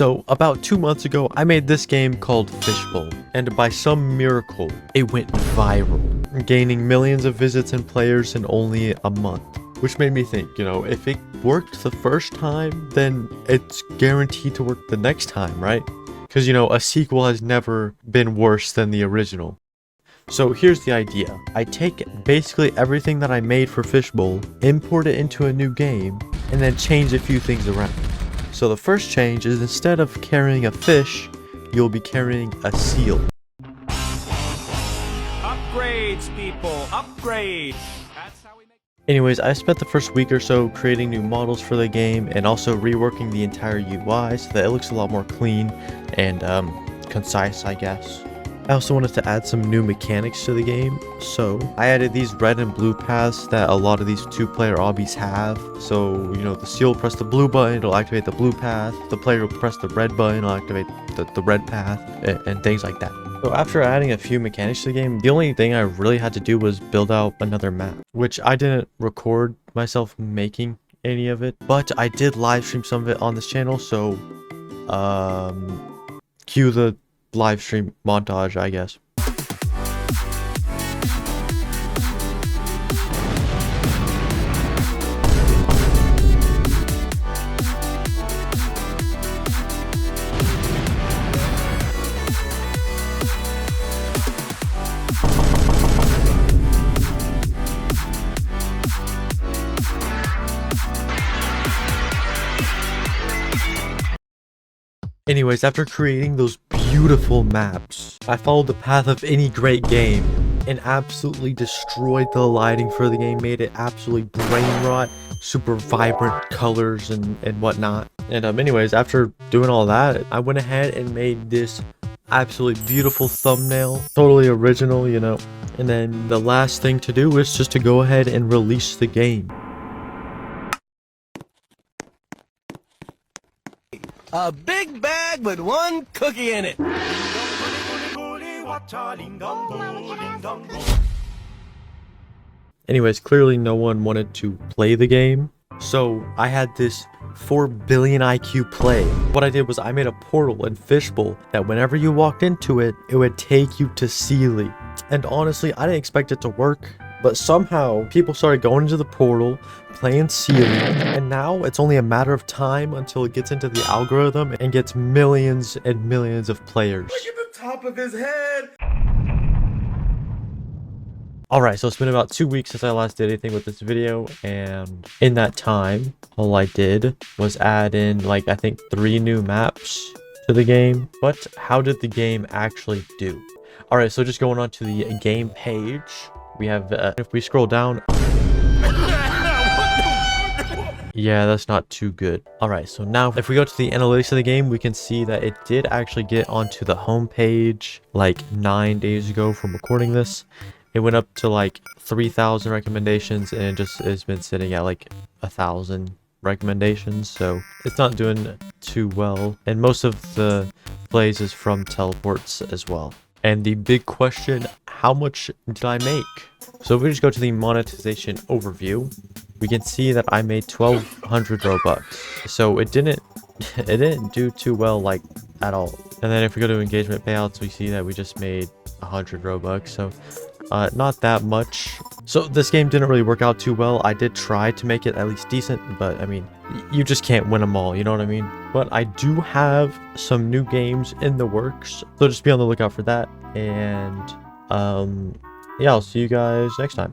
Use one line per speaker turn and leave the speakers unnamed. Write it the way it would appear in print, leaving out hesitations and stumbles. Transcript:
So about 2 months ago, I made this game called Fishbowl, and by some miracle, it went viral, gaining millions of visits and players in only a month. Which made me think, if it worked the first time, then it's guaranteed to work the next time, right? Because, a sequel has never been worse than the original. So here's the idea. I take basically everything that I made for Fishbowl, import it into a new game, and then change a few things around. So the first change is instead of carrying a fish, you'll be carrying a seal.
Upgrades, people, upgrades!
Anyways, I spent the first week or so creating new models for the game and also reworking the entire UI so that it looks a lot more clean and concise, I guess. I also wanted to add some new mechanics to the game, so I added these red and blue paths that a lot of these two-player obbies have. So, the seal will press the blue button, it'll activate the blue path, the player will press the red button, it'll activate the red path, and things like that. So after adding a few mechanics to the game, the only thing I really had to do was build out another map, which I didn't record myself making any of it, but I did live stream some of it on this channel, so cue the live stream montage, I guess. Anyways, after creating those beautiful maps, I followed the path of any great game and absolutely destroyed the lighting for the game, made it absolutely brain rot, super vibrant colors and whatnot. And anyways, after doing all that, I went ahead and made this absolutely beautiful thumbnail, totally original, And then the last thing to do is just to go ahead and release the game.
A big bag with one cookie in it.
Anyways, clearly no one wanted to play the game, so I had this 4 billion IQ play. What I did was I made a portal in Fishbowl that whenever you walked into it, it would take you to Sealy. And honestly, I didn't expect it to work, but somehow people started going into the portal, playing Sealy, and now it's only a matter of time until it gets into the algorithm and gets millions and millions of players.
Look at the top of his head!
Alright, so it's been about 2 weeks since I last did anything with this video, and in that time, all I did was add in, I think 3 new maps to the game. But how did the game actually do? Alright, so just going on to the game page, we have, if we scroll down... Yeah, that's not too good. Alright, so now if we go to the analytics of the game, we can see that it did actually get onto the home page 9 days ago from recording this. It went up to 3,000 recommendations and it just has been sitting at 1,000 recommendations, so it's not doing too well. And most of the plays is from teleports as well. And the big question, how much did I make? So if we just go to the monetization overview, we can see that I made 1,200 Robux. So it didn't do too well at all. And then if we go to engagement payouts, we see that we just made 100 Robux. So not that much. So this game didn't really work out too well. I did try to make it at least decent, but I mean, you just can't win them all, you know what I mean? But I do have some new games in the works, so just be on the lookout for that. And yeah, I'll see you guys next time.